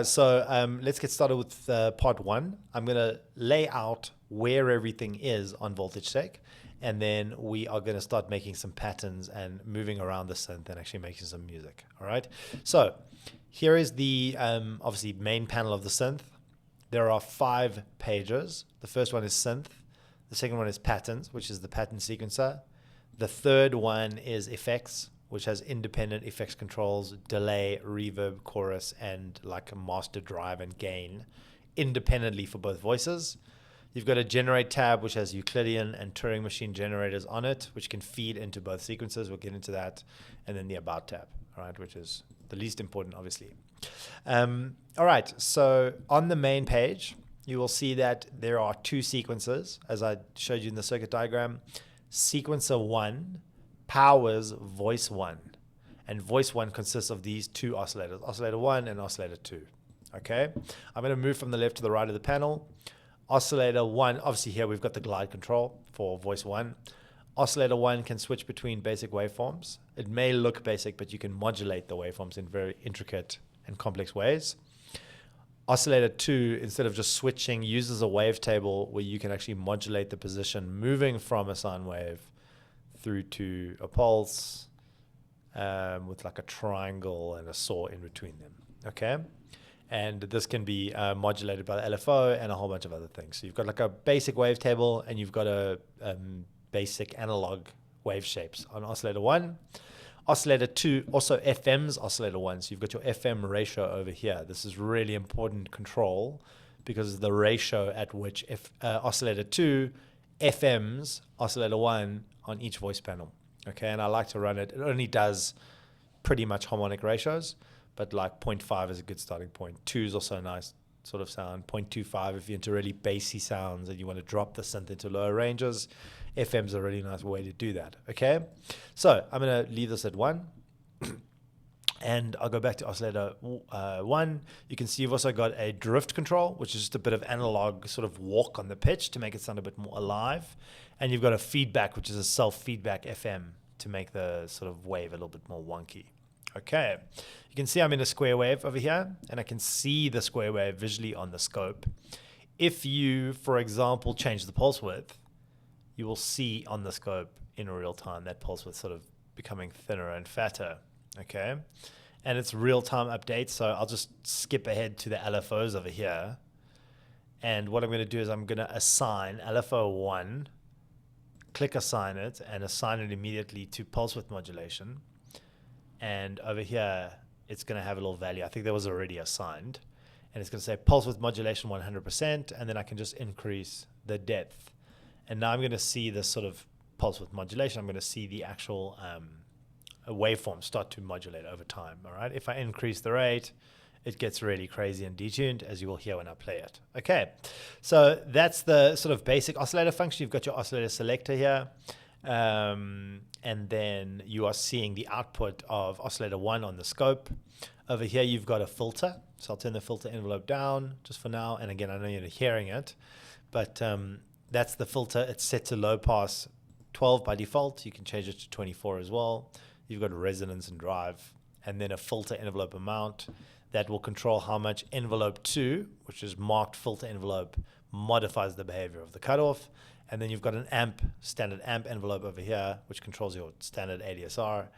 So let's get started with part one. I'm going to lay out where everything is on VoltageSEQ, and then we are going to start making some patterns and moving around the synth and actually making some music. All right. So here is the obviously main panel of the synth. There are 5 pages. The first one is synth. The second one is patterns, which is the pattern sequencer. The third one is effects, which has independent effects controls, delay, reverb, chorus, and like a master drive and gain independently for both voices. You've got a generate tab, which has Euclidean and Turing machine generators on it, which can feed into both sequences. We'll get into that. And then the about tab, all right, which is the least important, obviously. All right, so on the main page, you will see that there are 2 sequences, as I showed you in the circuit diagram. Sequencer 1 powers voice 1, and voice 1 consists of these 2 oscillators, oscillator 1 and oscillator 2. Okay, I'm going to move from the left to the right of the panel. Oscillator 1, obviously here we've got the glide control for voice 1. Oscillator 1 can switch between basic waveforms. It may look basic, but you can modulate the waveforms in very intricate and complex ways. Oscillator 2, instead of just switching, uses a wavetable where you can actually modulate the position moving from a sine wave through to a pulse with like a triangle and a saw in between them. Okay, and this can be modulated by the LFO and a whole bunch of other things. So you've got like a basic wavetable and you've got a basic analog wave shapes on oscillator 1. Oscillator 2, also FM's oscillator 1. So you've got your FM ratio over here. This is really important control because of the ratio at which oscillator 2 FM's oscillator 1 on each voice panel. Okay, and I like to run it. It only does pretty much harmonic ratios, but like 0.5 is a good starting point. 2 is also a nice sort of sound. 0.25 if you're into really bassy sounds and you want to drop the synth into lower ranges. FM's a really nice way to do that. Okay, so I'm going to leave this at 1. And I'll go back to oscillator 1. You can see you've also got a drift control, which is just a bit of analog sort of walk on the pitch to make it sound a bit more alive. And you've got a feedback, which is a self-feedback FM to make the sort of wave a little bit more wonky. Okay, you can see I'm in a square wave over here, and I can see the square wave visually on the scope. If you, for example, change the pulse width, you will see on the scope in real time that pulse width sort of becoming thinner and fatter. Okay, and it's real-time updates, so I'll just skip ahead to the LFOs over here. And what I'm going to do is I'm going to assign LFO 1, click assign it, and assign it immediately to pulse width modulation. And over here, it's going to have a little value. I think that was already assigned. And it's going to say pulse width modulation 100%, and then I can just increase the depth. And now I'm going to see this sort of pulse width modulation. I'm going to see the actual waveform start to modulate over time. All right. If I increase the rate, it gets really crazy and detuned, as you will hear when I play it. Okay. So that's the sort of basic oscillator function. You've got your oscillator selector here. And then you are seeing the output of oscillator 1 on the scope. Over here, you've got a filter. So I'll turn the filter envelope down just for now. And again, I know you're hearing it, but that's the filter. It's set to low pass 12 by default. You can change it to 24 as well. You've got resonance and drive, and then a filter envelope amount that will control how much envelope 2, which is marked filter envelope, modifies the behavior of the cutoff. And then you've got an amp, standard amp envelope over here, which controls your standard ADSR.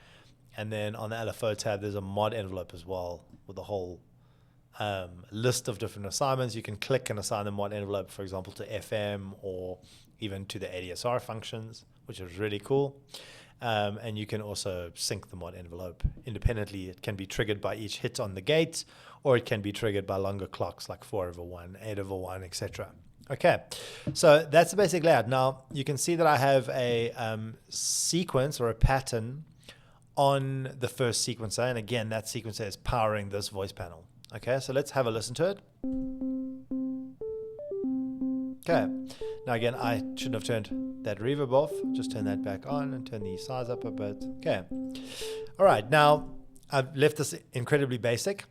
And then on the LFO tab, there's a mod envelope as well with a whole list of different assignments. You can click and assign the mod envelope, for example, to FM or even to the ADSR functions, which is really cool. And you can also sync the mod envelope independently. It can be triggered by each hit on the gate, or it can be triggered by longer clocks like 4/1, 8/1, etc. Okay, so that's the basic layout. Now, you can see that I have a sequence or a pattern on the first sequencer. And again, that sequencer is powering this voice panel. Okay, so let's have a listen to it. Okay, now again, I shouldn't have turned that reverb off. Just turn that back on and turn the size up a bit. Okay, all right, now I've left this incredibly basic.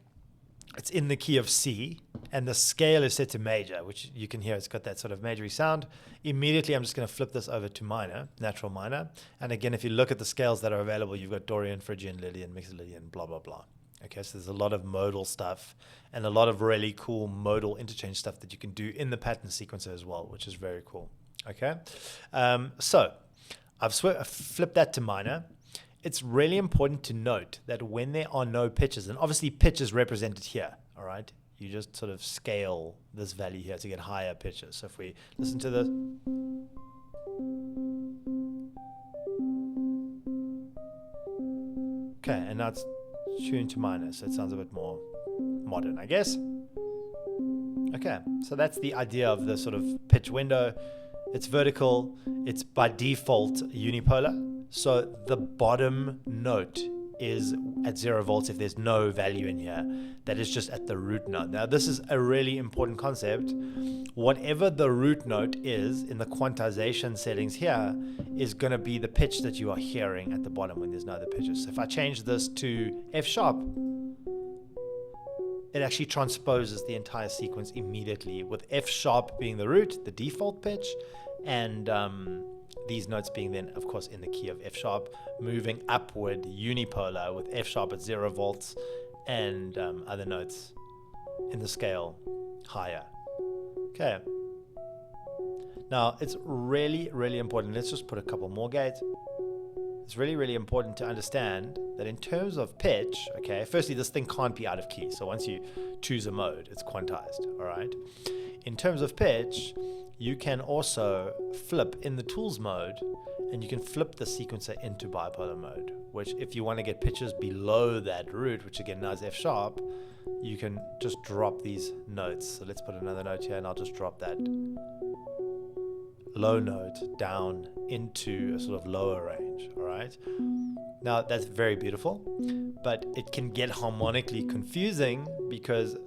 It's in the key of C, and the scale is set to major, which you can hear it's got that sort of majory sound. Immediately, I'm just going to flip this over to minor, natural minor. And again, if you look at the scales that are available, you've got Dorian, Phrygian, Lydian, Mixolydian, blah, blah, blah. Okay, so there's a lot of modal stuff and a lot of really cool modal interchange stuff that you can do in the pattern sequencer as well, which is very cool. Okay, so I've flipped that to minor. It's really important to note that when there are no pitches, and obviously pitch is represented here, all right? You just sort of scale this value here to get higher pitches. So if we listen to this. Okay, and now it's tuned to minor, so it sounds a bit more modern, I guess. Okay, so that's the idea of the sort of pitch window. It's vertical, it's by default unipolar, so the bottom note is at 0 volts if there's no value in here. That is just at the root note. Now this is a really important concept. Whatever the root note is in the quantization settings here is going to be the pitch that you are hearing at the bottom when there's no other pitches. So if I change this to F sharp, it actually transposes the entire sequence immediately, with F sharp being the root, the default pitch, and these notes being then, of course, in the key of F sharp, moving upward unipolar with F sharp at 0 volts and other notes in the scale higher. Okay. Now, it's really, really important. Let's just put a couple more gates. It's really, really important to understand that in terms of pitch, okay, firstly, this thing can't be out of key. So once you choose a mode, it's quantized, all right? In terms of pitch, you can also flip in the tools mode, and you can flip the sequencer into bipolar mode, which if you want to get pitches below that root, which again now is F sharp, you can just drop these notes. So let's put another note here, and I'll just drop that low note down into a sort of lower range, all right? Now that's very beautiful, but it can get harmonically confusing because,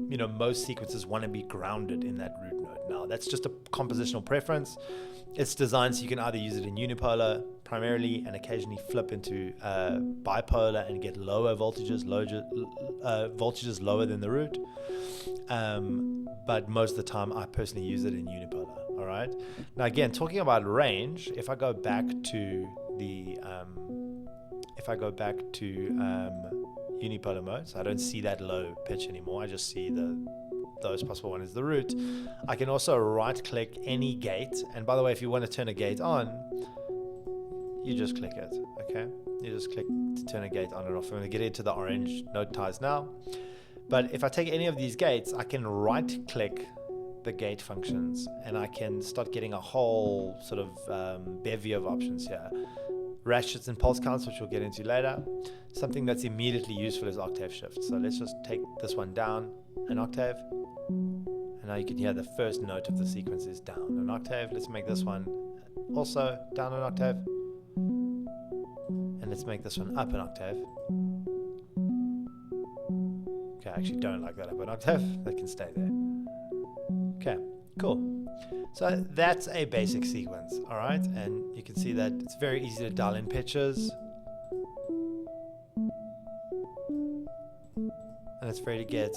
you know, most sequences want to be grounded in that root note. Now that's just a compositional preference. It's designed so you can either use it in unipolar primarily and occasionally flip into bipolar and get lower voltages, voltages lower than the root. But most of the time I personally use it in unipolar. All right. Now again, talking about range, if I go back to the unipolar mode, so I don't see that low pitch anymore. I just see the lowest possible one is the root. I can also right click any gate, and by the way, if you want to turn a gate on, you just click it. Okay, you just click to turn a gate on and off. I'm going to get into the orange note ties now, but if I take any of these gates, I can right click the gate functions and I can start getting a whole sort of bevy of options here. Ratchets and pulse counts, which we'll get into later. Something that's immediately useful is octave shift. So let's just take this one down an octave, and now you can hear the first note of the sequence is down an octave. Let's make this one also down an octave, and let's make this one up an octave. Okay, I actually don't like that up an octave. That can stay there. Okay, cool. So that's a basic sequence, all right? And you can see that it's very easy to dial in pitches. And it's free to get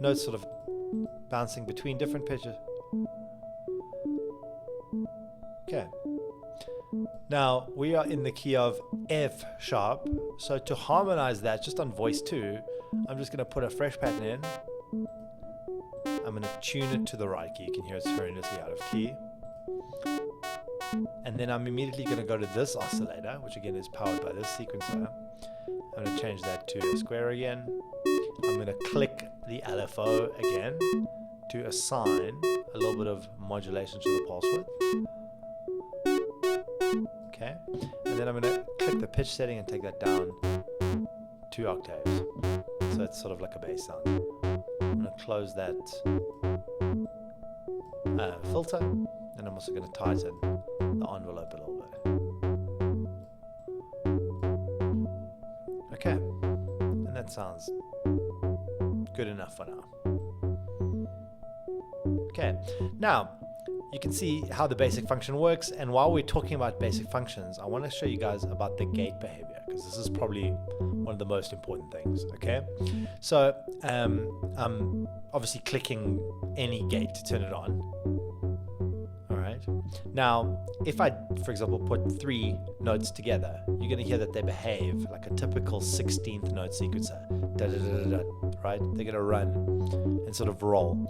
notes sort of bouncing between different pitches. Okay. Now we are in the key of F sharp. So to harmonize that just on voice 2, I'm just going to put a fresh pattern in. I'm going to tune it to the right key. You can hear it's horrendously out of key. And then I'm immediately going to go to this oscillator, which again is powered by this sequencer. I'm going to change that to a square again. I'm going to click the LFO again to assign a little bit of modulation to the pulse width. Okay. And then I'm going to click the pitch setting and take that down 2 octaves. So it's sort of like a bass sound. I'm going to close that filter, and I'm also going to tighten the envelope a little bit. Okay, and that sounds good enough for now. Okay, now you can see how the basic function works, and while we're talking about basic functions, I want to show you guys about the gate behavior, because this is probably one of the most important things. Okay, so I'm obviously clicking any gate to turn it on. All right, right? Now, if I, for example, put 3 notes together, you're going to hear that they behave like a typical 16th note sequencer. Da, da, da, da, da, right? They're going to run and sort of roll.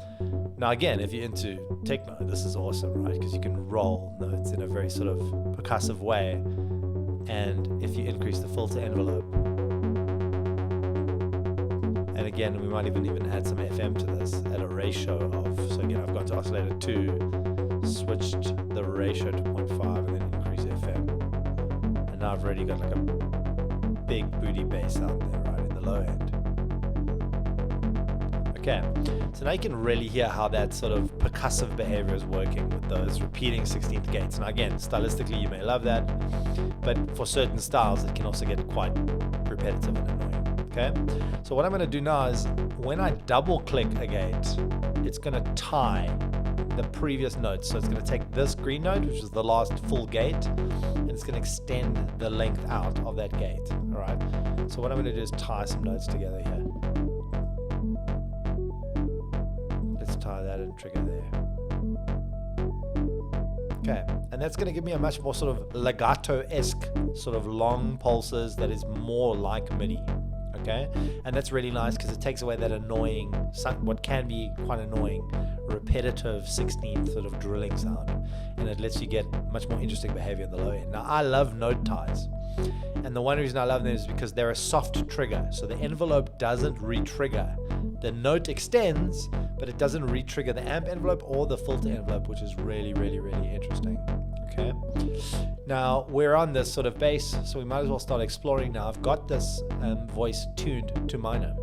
Now, again, if you're into techno, this is awesome, right? Because you can roll notes in a very sort of percussive way. And if you increase the filter envelope, and again, we might even add some FM to this at a ratio of, so again, I've gone to oscillator 2, switched the ratio to 0.5, and then increase FM. And now I've already got like a big booty bass sound there, right, in the low end. Okay, so now you can really hear how that sort of percussive behavior is working with those repeating 16th gates. Now again, stylistically you may love that, but for certain styles it can also get quite repetitive and annoying. Okay, so what I'm going to do now is when I double click a gate, it's going to tie the previous notes. So it's going to take this green note, which is the last full gate, and it's going to extend the length out of that gate. All right, so what I'm going to do is tie some notes together here. Let's tie that and trigger there. Okay, and that's going to give me a much more sort of legato-esque sort of long pulses that is more like MIDI. Okay, and that's really nice because it takes away that annoying, what can be quite annoying, repetitive 16th sort of drilling sound, and it lets you get much more interesting behavior in the low end. Now, I love note ties, and the one reason I love them is because they're a soft trigger, so the envelope doesn't re-trigger. The note extends, but it doesn't re-trigger the amp envelope or the filter envelope, which is really, really, really interesting. Okay, now we're on this sort of bass, so we might as well start exploring now. I've got this voice tuned to minor,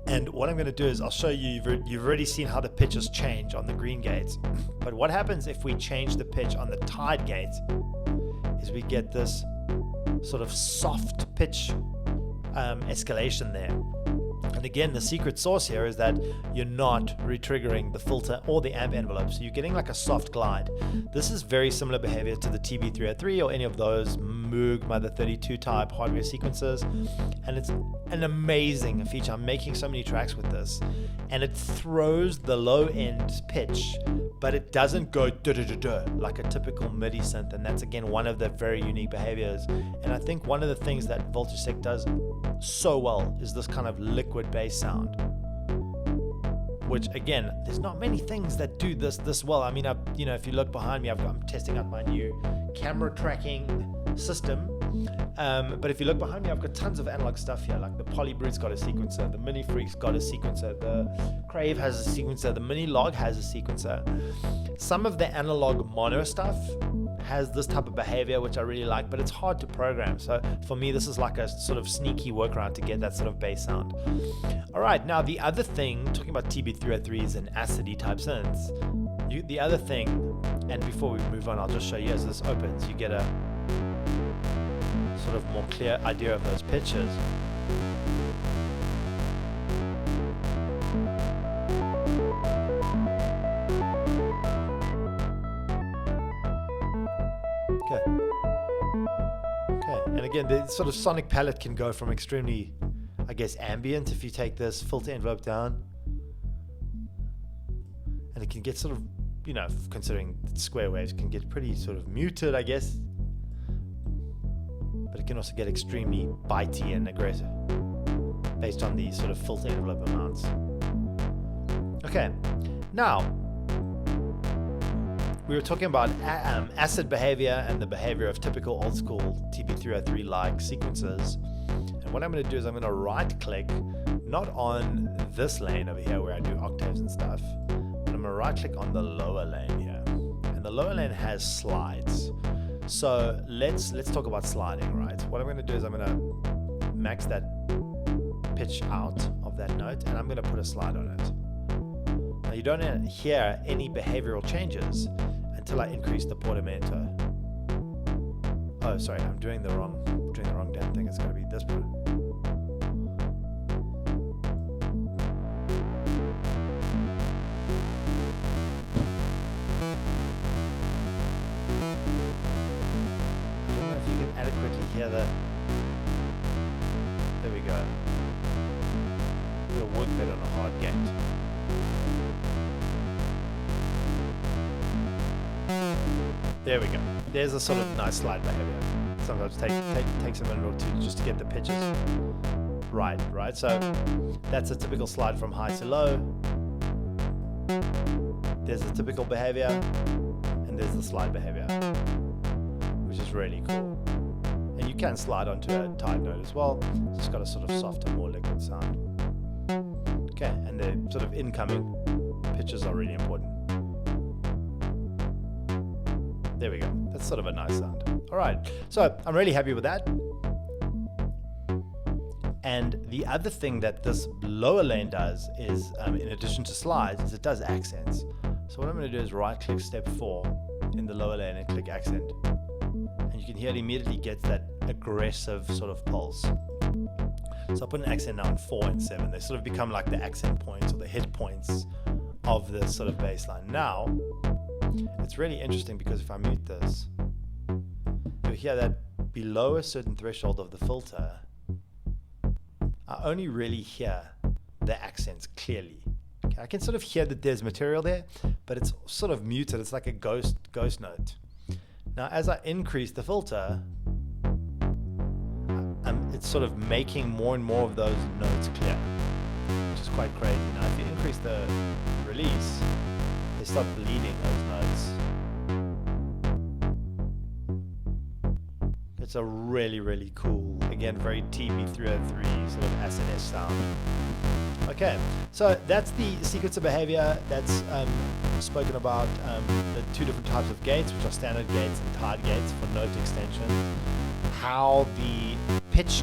and what I'm going to do is I'll show you, you've already seen how the pitches change on the green gates, but what happens if we change the pitch on the tied gates is we get this sort of soft pitch escalation there. And again, the secret sauce here is that you're not re-triggering the filter or the amp envelope, so you're getting like a soft glide. This is very similar behavior to the TB303 or any of those Moog Mother 32 type hardware sequencers, and it's an amazing feature. I'm making so many tracks with this, and it throws the low end pitch, but it doesn't go da-da-da-da like a typical MIDI synth, and that's again one of the very unique behaviors. And I think one of the things that VoltageSEQ does so well is this kind of liquid bass sound, which again, there's not many things that do this well. I mean, if you look behind me, I'm testing out my new camera tracking system. But if you look behind me, I've got tons of analog stuff here, like the Polybrute's got a sequencer, the Mini Freak's got a sequencer, the Crave has a sequencer, the Mini Log has a sequencer. Some of the analog mono stuff has this type of behavior, which I really like, but it's hard to program. So for me, this is like a sort of sneaky workaround to get that sort of bass sound. All right, now the other thing, talking about TB303s and acid type synths, the other thing, and before we move on, I'll just show you as this opens, you get a sort of more clear idea of those pitches. Okay, and again, the sort of sonic palette can go from extremely, I guess, ambient if you take this filter envelope down, and it can get sort of, considering square waves, can get pretty sort of muted, I guess. But it can also get extremely bitey and aggressive based on these sort of filter envelope amounts. Okay, now we were talking about acid behavior and the behavior of typical old school TB303 like sequences. And what I'm going to do is I'm going to right click, not on this lane over here where I do octaves and stuff, but I'm going to right click on the lower lane here. And the lower lane has slides. So let's talk about sliding, right? What I'm going to do is I'm going to max that pitch out of that note, and I'm going to put a slide on it. Now you don't hear any behavioral changes until I increase the portamento. Oh, sorry, I'm doing the wrong damn thing. It's going to be this part. Adequately hear the. There we go. It'll work better on a hard gate. There we go. There's a sort of nice slide behavior. Sometimes takes a minute or two just to get the pitches right. So that's a typical slide from high to low. There's a typical behavior, and there's the slide behavior, which is really cool. And you can slide onto a tight note as well. It's got a sort of softer, more liquid sound. Okay, and the sort of incoming pitches are really important. There we go. That's sort of a nice sound. All right, so I'm really happy with that. And the other thing that this lower lane does is, in addition to slides, is it does accents. So what I'm going to do is right-click step 4 in the lower lane and click accent. And you can hear it immediately gets that aggressive sort of pulse. So I'll put an accent now in 4 and 7. They sort of become like the accent points or the hit points of this sort of bass line. Now, it's really interesting because if I mute this, you'll hear that below a certain threshold of the filter, I only really hear the accents clearly. Okay, I can sort of hear that there's material there, but it's sort of muted. It's like a ghost note. Now, as I increase the filter, it's sort of making more and more of those notes clear, which is quite crazy. Now, if you increase the release, they start bleeding those notes. It's a really, really cool, again, very TB303 sort of acid-ish sound. Okay, so that's the sequence of behavior that's spoken about, the 2 different types of gates, which are standard gates and tied gates for note extension, how the pitch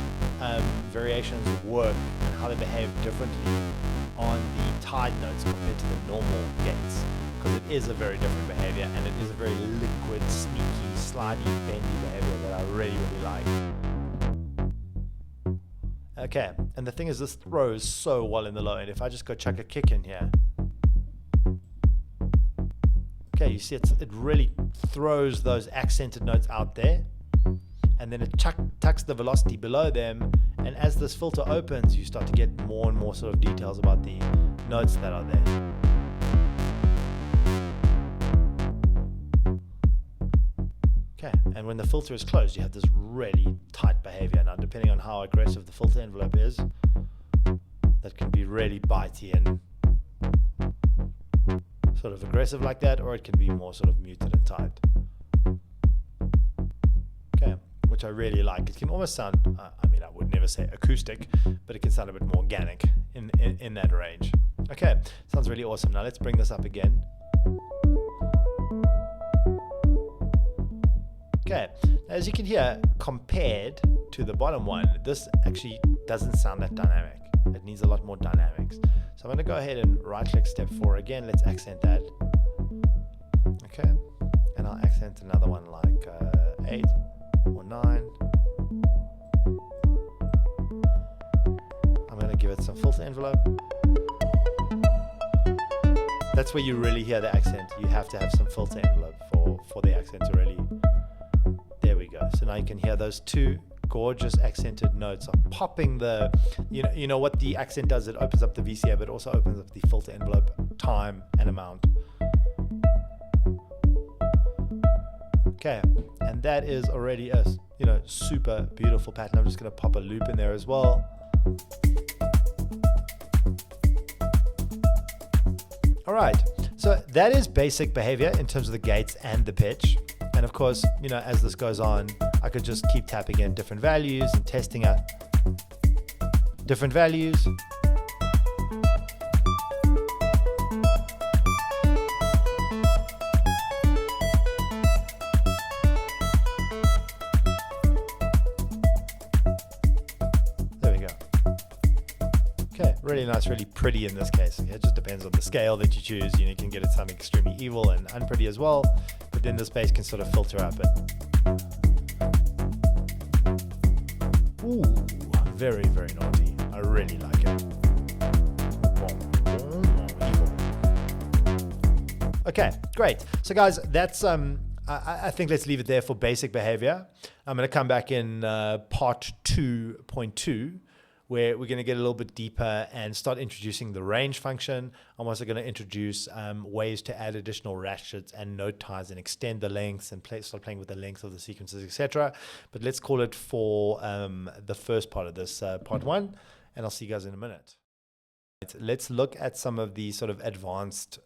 variations work and how they behave differently on the tied notes compared to the normal gates, because it is a very different behavior and it is a very liquid, sneaky, slidey, bendy behavior that I really, really like. Okay, and the thing is, this throws so well in the low end. If I just go chuck a kick in here, okay, you see it really throws those accented notes out there, and then it tucks the velocity below them, and as this filter opens, you start to get more and more sort of details about the notes that are there. Okay, and when the filter is closed, you have this really tight behavior. Now, depending on how aggressive the filter envelope is, that can be really bitey and sort of aggressive like that, or it can be more sort of muted and tight. Okay, which I really like. It can almost sound, I mean, I would never say acoustic, but it can sound a bit more organic in that range. Okay, sounds really awesome. Now let's bring this up again. Okay, as you can hear, compared to the bottom one, this actually doesn't sound that dynamic. It needs a lot more dynamics. So I'm going to go ahead and right-click step 4 again. Let's accent that. Okay, and I'll accent another one like 8 or 9. I'm going to give it some filter envelope. That's where you really hear the accent. You have to have some filter envelope for the accent to really... There we go. So now you can hear those 2 gorgeous accented notes are popping the, you know what the accent does, it opens up the VCA, but also opens up the filter envelope time and amount. Okay, and that is already a super beautiful pattern. I'm just going to pop a loop in there as well. All right, so that is basic behavior in terms of the gates and the pitch. And of course, as this goes on, I could just keep tapping in different values and testing out different values. There we go. Okay, really nice, really pretty in this case. It just depends on the scale that you choose. You can get it sounding extremely evil and unpretty as well. Then the space can sort of filter up it. Ooh, very, very naughty. I really like it. Okay, great. So guys, that's I think let's leave it there for basic behavior. I'm going to come back in part 2.2, where we're going to get a little bit deeper and start introducing the range function. I'm also going to introduce ways to add additional ratchets and note ties and extend the lengths and start playing with the length of the sequences, etc. But let's call it for the first part of this, part 1, and I'll see you guys in a minute. Let's look at some of the sort of advanced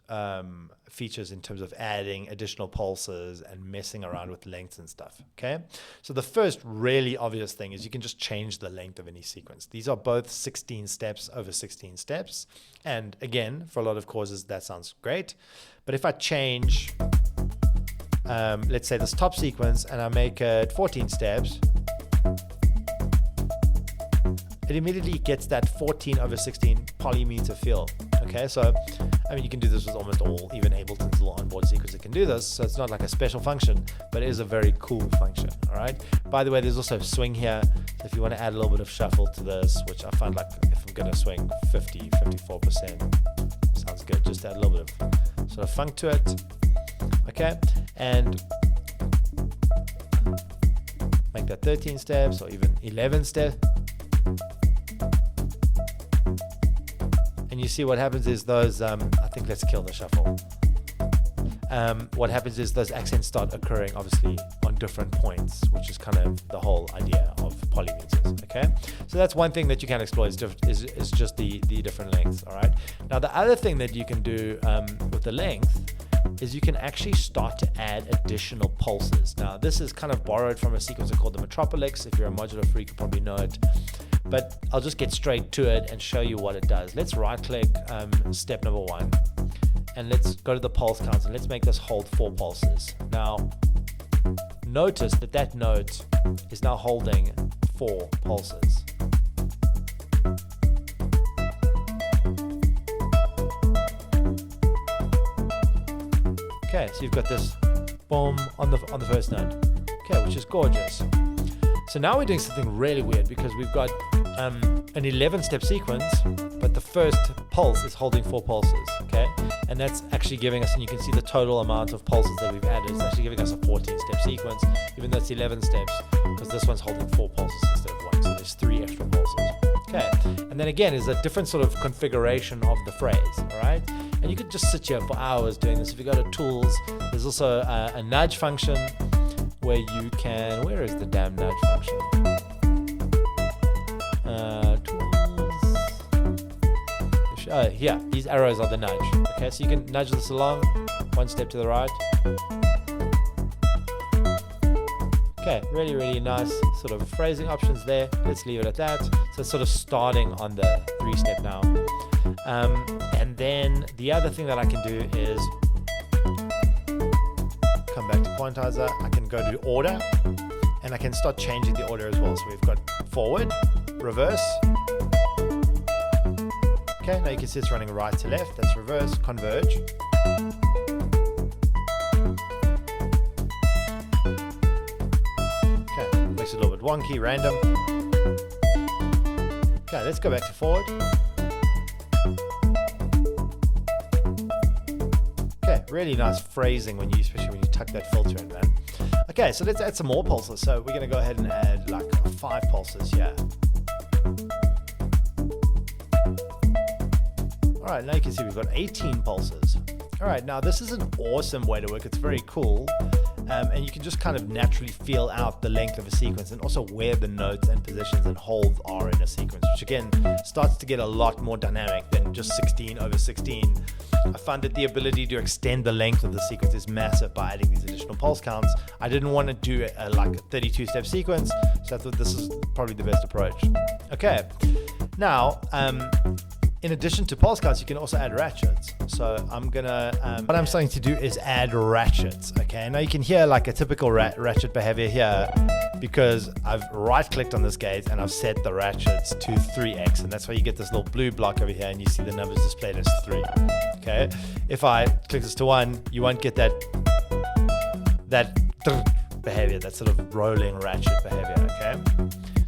features in terms of adding additional pulses and messing around with lengths and stuff. Okay, so the first really obvious thing is you can just change the length of any sequence. These are both 16 steps over 16 steps, and again, for a lot of causes that sounds great. But if I change, let's say this top sequence, and I make it 14 steps, it immediately gets that 14 over 16 polymeter feel. Okay, so I mean, you can do this with almost all, even Ableton's little onboard sequence that can do this, so it's not like a special function, but it is a very cool function. All right, by the way, there's also swing here, so if you want to add a little bit of shuffle to this, which I find like if I'm going to swing 54%, sounds good, just add a little bit of sort of funk to it. Okay, and make that 13 steps or even 11 steps. And you see what happens is those, I think let's kill the shuffle. What happens is those accents start occurring obviously on different points, which is kind of the whole idea of polymeters, okay? So that's one thing that you can explore is just the different lengths, all right? Now the other thing that you can do with the length is you can actually start to add additional pulses. Now this is kind of borrowed from a sequencer called the Metropolix. If you're a modular freak, you probably know it. But I'll just get straight to it and show you what it does. Let's right click step number 1 and let's go to the pulse counts and let's make this hold 4 pulses. Now notice that that note is now holding 4 pulses. Okay, so you've got this boom on the first note, okay, which is gorgeous. So now we're doing something really weird because we've got an 11-step sequence, but the first pulse is holding 4 pulses, okay? And that's actually giving us, and you can see the total amount of pulses that we've added, it's actually giving us a 14-step sequence, even though it's 11 steps, because this one's holding 4 pulses instead of 1, so there's 3 extra pulses, okay? And then again, is a different sort of configuration of the phrase, all right? And you could just sit here for hours doing this. If you go to tools, there's also a nudge function, where you can, where is the damn nudge function? Tools. Here, these arrows are the nudge. Okay, so you can nudge this along, 1 step to the right. Okay, really, really nice sort of phrasing options there. Let's leave it at that. So it's sort of starting on the 3-step now. And then the other thing that I can do is come back to quantizer, I can go to order and I can start changing the order as well. So we've got forward, reverse. Okay, now you can see it's running right to left, that's reverse, converge. Okay, makes it a little bit wonky, random. Okay, let's go back to forward. Really nice phrasing especially when you tuck that filter in, man. Okay, so let's add some more pulses. So we're gonna go ahead and add like 5 pulses here. All right, now you can see we've got 18 pulses. All right, now this is an awesome way to work. It's very cool. And you can just kind of naturally feel out the length of a sequence and also where the notes and positions and holds are in a sequence, which again starts to get a lot more dynamic than just 16 over 16. I found that the ability to extend the length of the sequence is massive by adding these additional pulse counts. I didn't want to do like a 32-step sequence, so I thought this is probably the best approach. Okay, now in addition to pulse counts, you can also add ratchets. So I'm gonna, what I'm starting to do is add ratchets, okay? Now you can hear like a typical ratchet behavior here because I've right-clicked on this gate and I've set the ratchets to 3x, and that's why you get this little blue block over here and you see the numbers displayed as 3, okay? If I click this to 1, you won't get that behavior, that sort of rolling ratchet behavior, okay?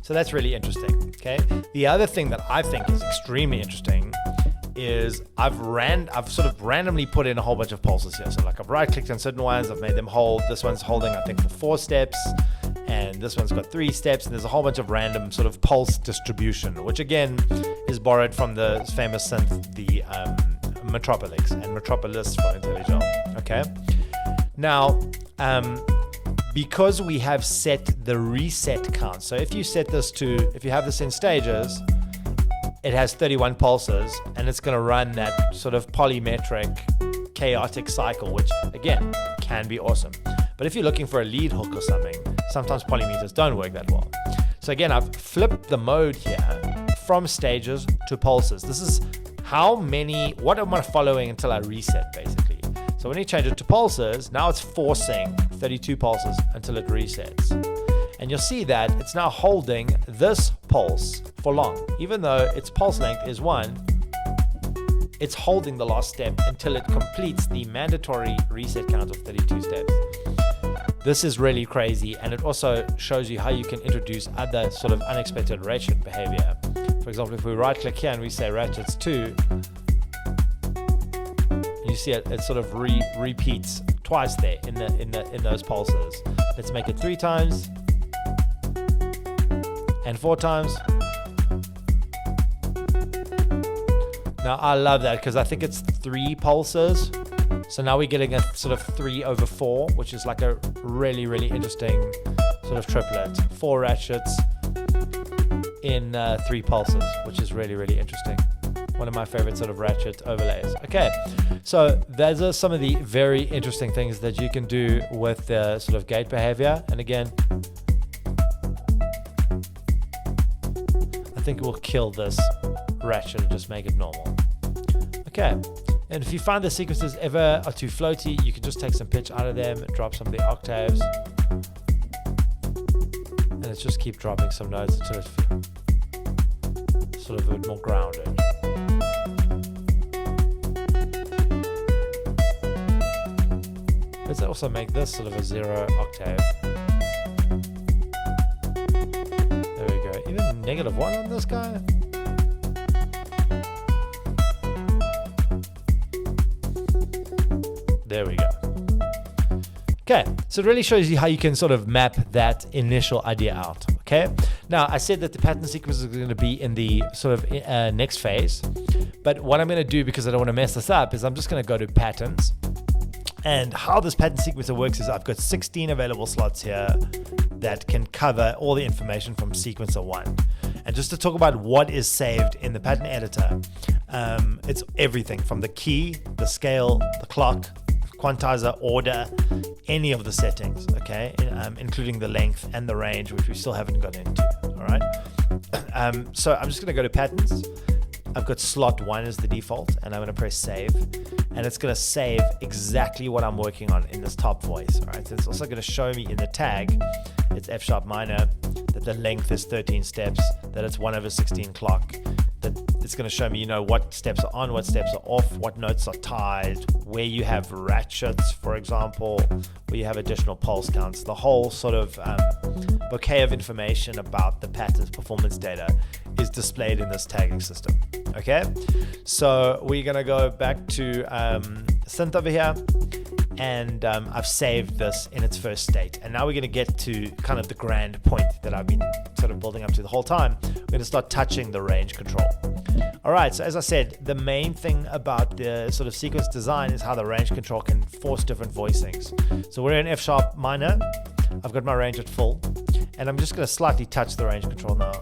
So that's really interesting, okay? The other thing that I think is extremely interesting is I've sort of randomly put in a whole bunch of pulses here. So like I've right-clicked on certain ones, I've made them hold. This one's holding, I think, for 4 steps. and this one's got 3 steps, and there's a whole bunch of random sort of pulse distribution, which again is borrowed from the famous synth, the Metropolis from IntelliJ. Okay, now because we have set the reset count, so if you set this to, if you have this in stages, it has 31 pulses, and it's going to run that sort of polymetric chaotic cycle, which again can be awesome. But if you're looking for a lead hook or something, sometimes polymeters don't work that well. So again, I've flipped the mode here from stages to pulses. This is how many, what am I following until I reset, basically. So when you change it to pulses, now it's forcing 32 pulses until it resets. And you'll see that it's now holding this pulse for long. Even though its pulse length is 1, it's holding the last step until it completes the mandatory reset count of 32 steps. This is really crazy, and it also shows you how you can introduce other sort of unexpected ratchet behavior. For example, if we right click here and we say ratchets 2, you see it sort of repeats twice there in those pulses. Let's make it 3 times and 4 times. Now I love that because I think it's 3 pulses. So now we're getting a sort of 3/4, which is like a really, really interesting sort of triplet. 4 ratchets in 3 pulses, which is really, really interesting. One of my favorite sort of ratchet overlays. Okay, so those are some of the very interesting things that you can do with the sort of gate behavior. And again, I think we'll kill this ratchet and just make it normal. Okay, and if you find the sequences ever are too floaty, you can just take some pitch out of them and drop some of the octaves. And let's just keep dropping some notes until it feels sort of a bit more grounded. Let's also make this sort of a 0 octave. There we go. Even -1 on this guy. There we go. Okay, so it really shows you how you can sort of map that initial idea out. Okay, now I said that the pattern sequence is going to be in the sort of next phase, but what I'm going to do, because I don't want to mess this up, is I'm just going to go to patterns. And how this pattern sequencer works is I've got 16 available slots here that can cover all the information from sequencer 1. And just to talk about what is saved in the pattern editor, it's everything from the key, the scale, the clock, quantizer, order, any of the settings, okay, including the length and the range, which we still haven't got into. All right, so I'm just going to go to patterns. I've got slot 1 as the default, and I'm going to press save, and it's going to save exactly what I'm working on in this top voice. All right, so it's also going to show me in the tag, it's F sharp minor, that the length is 13 steps, that it's 1/16 clock, that it's going to show me, you know, what steps are on, what steps are off, what notes are tied, where you have ratchets, for example, where you have additional pulse counts. The whole sort of bouquet of information about the pattern's performance data is displayed in this tagging system. Okay, so we're going to go back to synth over here, and I've saved this in its first state. And now we're going to get to kind of the grand point that I've been sort of building up to the whole time. We're going to start touching the range control. All right, so as I said, the main thing about the sort of sequence design is how the range control can force different voicings. So we're in F sharp minor. I've got my range at full, and I'm just going to slightly touch the range control now.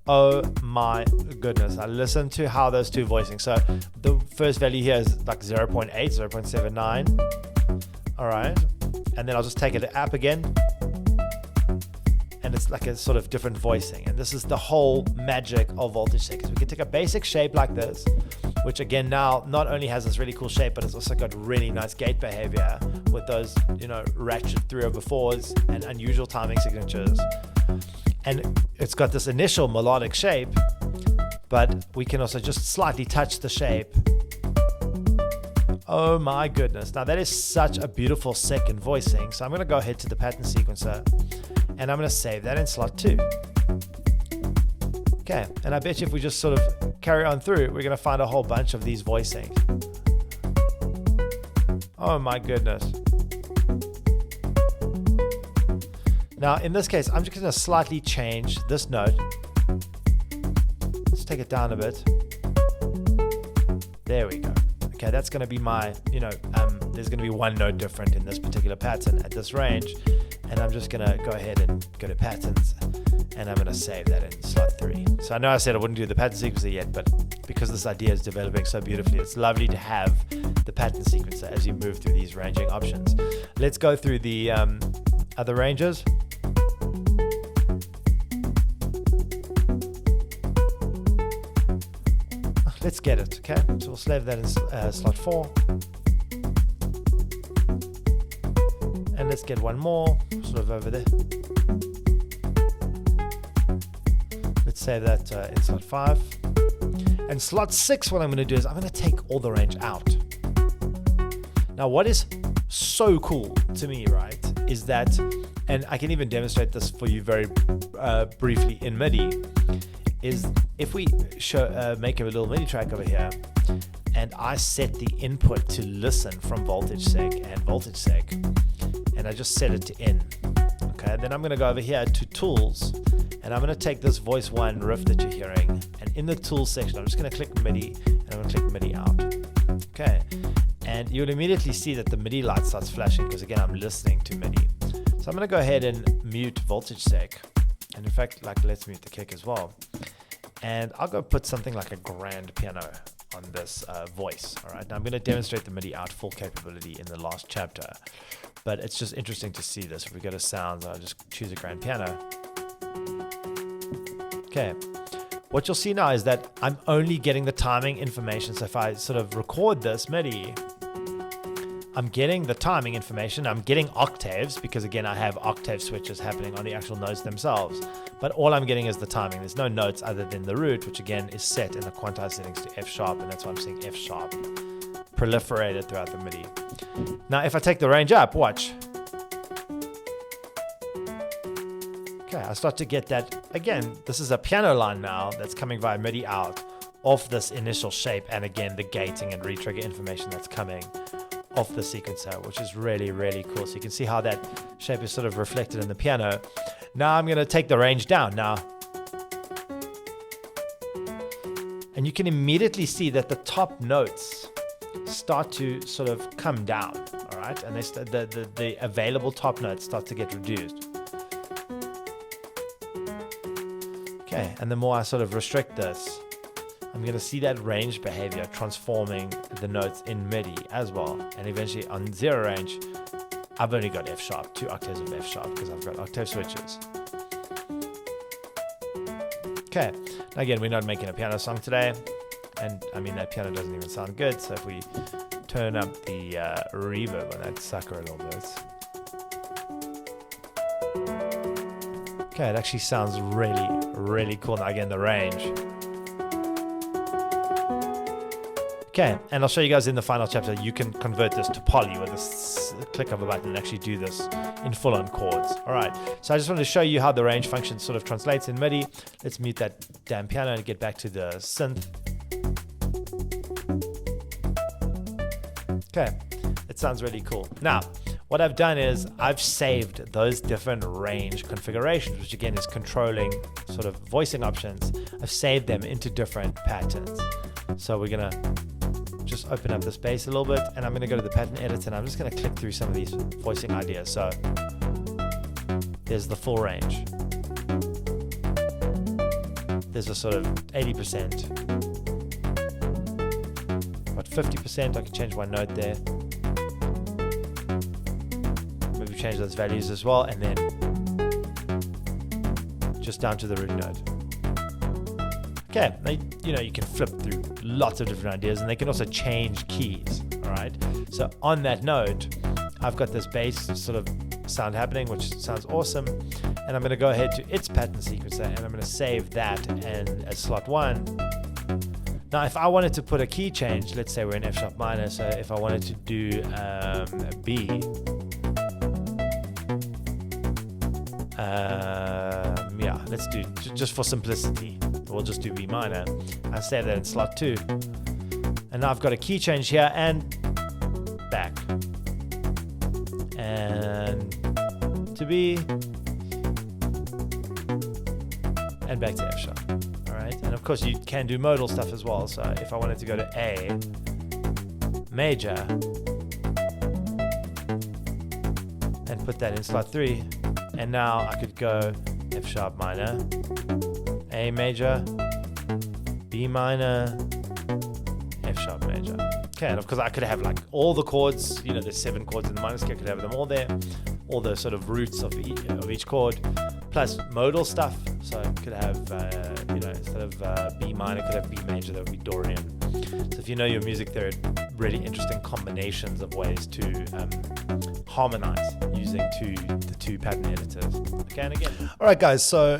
Oh my goodness, I listen to how those two voicings. So the first value here is like 0.8, 0.79. All right, and then I'll just take it up again, and it's like a sort of different voicing. And this is the whole magic of VoltageSEQ. So we can take a basic shape like this, which again now not only has this really cool shape, but it's also got really nice gate behavior with those, you know, ratchet 3/4s and unusual timing signatures. And it's got this initial melodic shape, but we can also just slightly touch the shape. Oh my goodness. Now that is such a beautiful second voicing. So I'm going to go ahead to the pattern sequencer, and I'm going to save that in slot 2. Okay, and I bet you if we just sort of carry on through, we're going to find a whole bunch of these voicings. Oh my goodness. Now, in this case, I'm just going to slightly change this note. Let's take it down a bit. There we go. Okay, that's going to be my, there's going to be one note different in this particular pattern at this range. And I'm just going to go ahead and go to patterns, and I'm going to save that in slot 3. So I know I said I wouldn't do the pattern sequencer yet, but because this idea is developing so beautifully, it's lovely to have the pattern sequencer as you move through these ranging options. Let's go through the other ranges. Let's get it, okay? So we'll save that in slot 4. And let's get one more, sort of over there. Let's save that in slot 5. And slot 6, what I'm going to do is I'm going to take all the range out. Now, what is so cool to me, right, is that, and I can even demonstrate this for you very briefly in MIDI, is if we make a little MIDI track over here, and I set the input to listen from VoltageSEQ and VoltageSEQ, and I just set it to in. Okay, then I'm going to go over here to tools, and I'm going to take this voice 1 riff that you're hearing, and in the tools section, I'm just going to click MIDI, and I'm going to click MIDI out. Okay, and you'll immediately see that the MIDI light starts flashing because again, I'm listening to MIDI. So I'm going to go ahead and mute VoltageSEQ, and in fact, let's mute the kick as well. And I'll go put something like a grand piano on this voice. All right, now I'm going to demonstrate the MIDI out full capability in the last chapter, but it's just interesting to see this. If we go to sounds, I'll just choose a grand piano. Okay, what you'll see now is that I'm only getting the timing information. So if I sort of record this MIDI, I'm getting the timing information. I'm getting octaves because again, I have octave switches happening on the actual notes themselves. But all I'm getting is the timing. There's no notes other than the root, which again is set in the quantized settings to F sharp, and that's why I'm seeing F sharp proliferated throughout the MIDI. Now, if I take the range up, watch. Okay, I start to get that. Again, this is a piano line now that's coming via MIDI out off this initial shape, and again, the gating and retrigger information that's coming off the sequencer, which is really, really cool. So you can see how that shape is sort of reflected in the piano. Now I'm going to take the range down now. And you can immediately see that the top notes start to sort of come down, all right? And the available top notes start to get reduced. Okay, and the more I sort of restrict this, I'm going to see that range behavior transforming the notes in MIDI as well. And eventually on 0 range, I've only got F sharp, 2 octaves of F sharp because I've got octave switches. Okay, now again, we're not making a piano song today. And I mean, that piano doesn't even sound good. So if we turn up the reverb on that sucker a little bit. Okay, it actually sounds really, really cool. Now again, the range. Okay, and I'll show you guys in the final chapter, you can convert this to poly with a click of a button and actually do this in full-on chords. All right, so I just wanted to show you how the range function sort of translates in MIDI. Let's mute that damn piano and get back to the synth. Okay, it sounds really cool. Now, what I've done is I've saved those different range configurations, which again is controlling sort of voicing options. I've saved them into different patterns. So we're gonna just open up the space a little bit, and I'm going to go to the pattern editor, and I'm just going to click through some of these voicing ideas. So there's the full range. There's a sort of 80%, about 50%. I can change one note there. Maybe change those values as well, and then just down to the root note. Okay, now, you can flip through lots of different ideas, and they can also change keys, all right? So on that note, I've got this bass sort of sound happening, which sounds awesome, and I'm going to go ahead to its pattern sequencer, and I'm going to save that and as slot 1. Now, if I wanted to put a key change, let's say we're in F sharp minor, so if I wanted to do B, yeah, let's do, just for simplicity, we'll just do B minor. I save that in slot 2. And now I've got a key change here and back. And to B, and back to F sharp. All right, and of course you can do modal stuff as well. So if I wanted to go to A major and put that in slot 3, and now I could go F sharp minor, A major, B minor, F sharp major. Okay, and of course I could have like all the chords, you know, there's 7 chords in the minor scale, I could have them all there, all the sort of roots of each chord, plus modal stuff. So I could have, you know, instead of B minor, I could have B major, that would be Dorian. So if you know your music, there are really interesting combinations of ways to harmonize using the two pattern editors again and again. All right, guys, so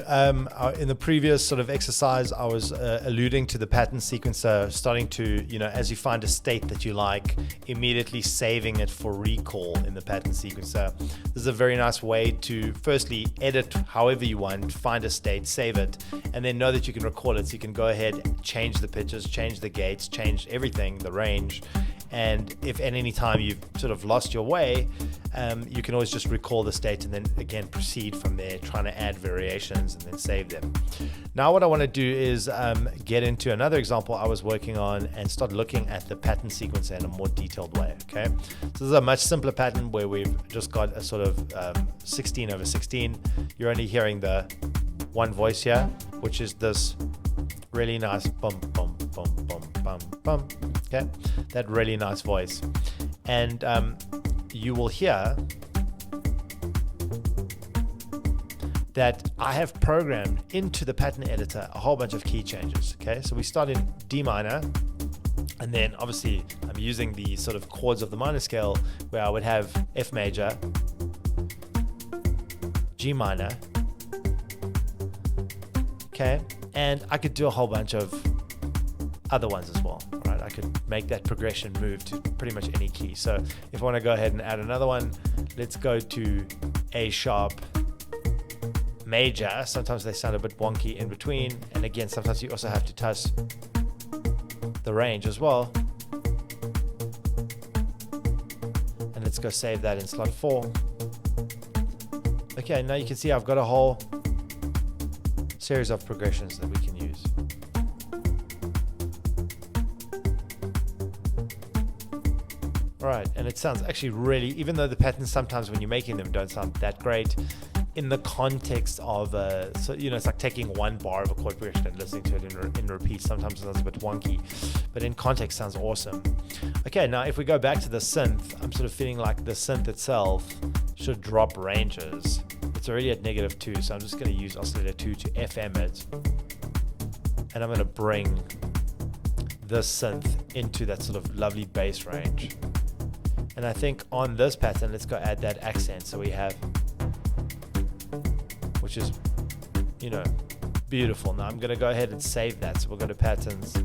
in the previous sort of exercise, I was alluding to the pattern sequencer, starting to, you know, as you find a state that you like, immediately saving it for recall in the pattern sequencer. This is a very nice way to firstly edit however you want, find a state, save it, and then know that you can recall it. So you can go ahead, change the pitches, change the gates, change everything, the range. And if at any time you've sort of lost your way, you can always just recall the state and then again proceed from there, trying to add variations and then save them. Now what I want to do is get into another example I was working on and start looking at the pattern sequencer in a more detailed way. Okay, so this is a much simpler pattern where we've just got a sort of 16 over 16. You're only hearing the one voice here, which is this really nice bum bum bum bum bum bum. Okay, that really nice voice, and you will hear that I have programmed into the pattern editor a whole bunch of key changes. Okay, so we start in D minor, and then obviously I'm using the sort of chords of the minor scale where I would have F major, G minor. Okay, and I could do a whole bunch of other ones as well. Right, I could make that progression move to pretty much any key. So if I want to go ahead and add another one, let's go to A sharp major. Sometimes they sound a bit wonky in between, and again sometimes you also have to touch the range as well. And let's go save that in slot 4. Okay, now you can see I've got a whole series of progressions that we can use. Right, and it sounds actually really, even though the patterns sometimes when you're making them don't sound that great, in the context of, so you know, it's like taking one bar of a chord progression and listening to it in repeat. Sometimes it sounds a bit wonky, but in context sounds awesome. Okay, now if we go back to the synth, I'm sort of feeling like the synth itself should drop ranges. It's already at -2, so I'm just going to use oscillator 2 to FM it, and I'm going to bring this synth into that sort of lovely bass range. And I think on this pattern, let's go add that accent. So we have, which is, you know, beautiful. Now I'm going to go ahead and save that. So we'll go to patterns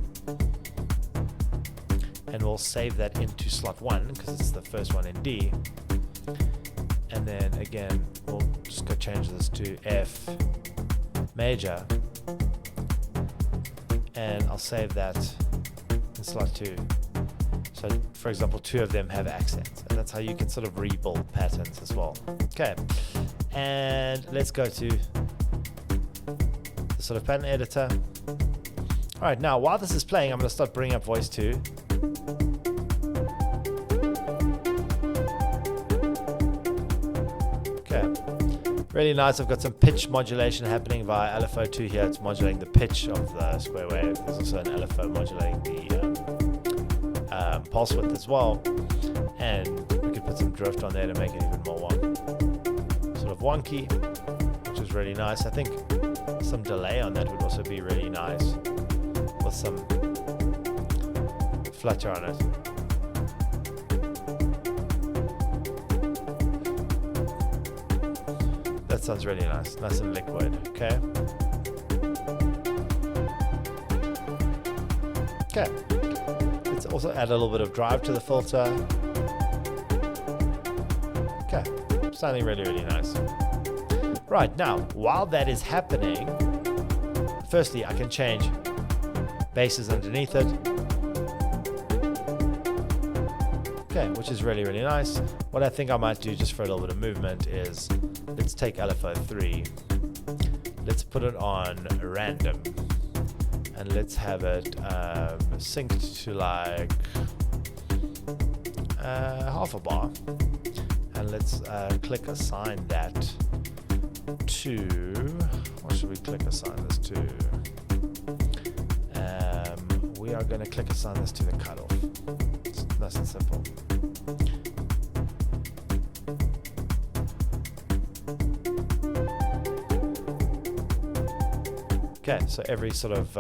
and we'll save that into slot 1 because it's the first one in D. And then again, we'll just go change this to F major. And I'll save that in slot 2. So, for example, 2 of them have accents, and that's how you can sort of rebuild patterns as well. Okay, and let's go to the sort of pattern editor. All right, now while this is playing, I'm going to start bringing up voice 2. Okay, really nice. I've got some pitch modulation happening via LFO2 here. It's modulating the pitch of the square wave. There's also an LFO modulating the pulse width as well, and we could put some drift on there to make it even more sort of wonky, which is really nice. I think some delay on that would also be really nice with some flutter on it. That sounds really nice and liquid. Okay. Let's also add a little bit of drive to the filter. Okay, sounding really, really nice. Right, now, while that is happening, firstly, I can change basses underneath it. Okay, which is really, really nice. What I think I might do just for a little bit of movement is, let's take LFO3, let's put it on random, and let's have it synced to like half a bar, and let's click assign that to, what should we click assign this to? We are going to click assign this to the cutoff. It's nice and simple. Okay, so every sort of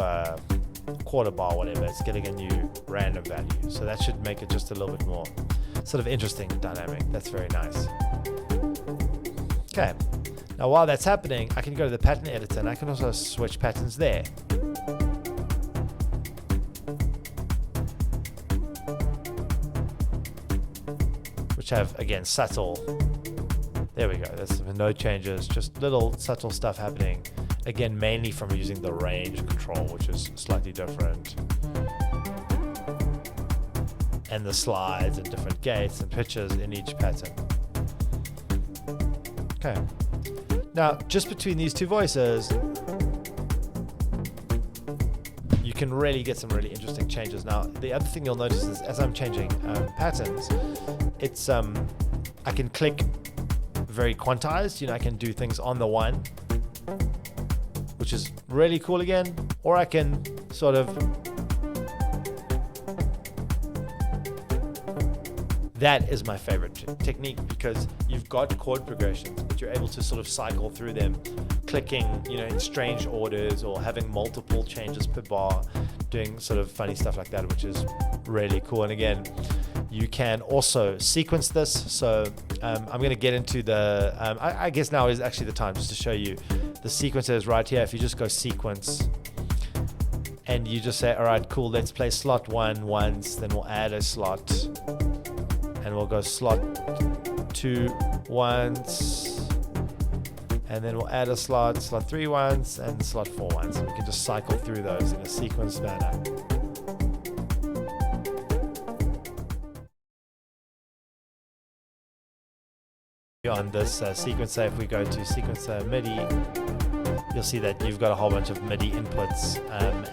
quarter bar, whatever, it's getting a new random value. So that should make it just a little bit more sort of interesting dynamic. That's very nice. Okay, now while that's happening, I can go to the pattern editor and I can also switch patterns there. Which have, again, subtle, there we go, there's no changes, just little subtle stuff happening. Again, mainly from using the range control, which is slightly different. And the slides and different gates and pitches in each pattern. Okay. Now, just between these two voices, you can really get some really interesting changes. Now, the other thing you'll notice is as I'm changing patterns, it's I can click very quantized. You know, I can do things on the one, which is really cool again, or I can sort of, that is my favorite technique, because you've got chord progressions, but you're able to sort of cycle through them, clicking, you know, in strange orders, or having multiple changes per bar, doing sort of funny stuff like that, which is really cool. And again, you can also sequence this. So I'm going to get into the, I guess now is actually the time just to show you the sequences right here. If you just go sequence and you just say, all right, cool, let's play slot 1 once, then we'll add a slot, and we'll go slot 2 once, and then we'll add a slot 3 once, and slot 4 once. And we can just cycle through those in a sequence manner. On this sequencer, if we go to sequencer MIDI, you'll see that you've got a whole bunch of MIDI inputs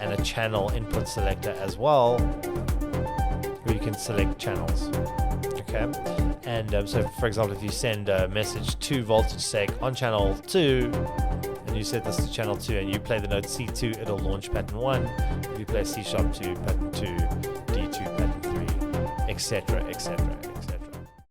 and a channel input selector as well, where you can select channels. Okay, and so for example, if you send a message to VoltageSEQ on channel 2, and you set this to channel 2, and you play the note C2, it'll launch pattern 1. If you play C#2, pattern 2, D2, pattern 3, etc., etc.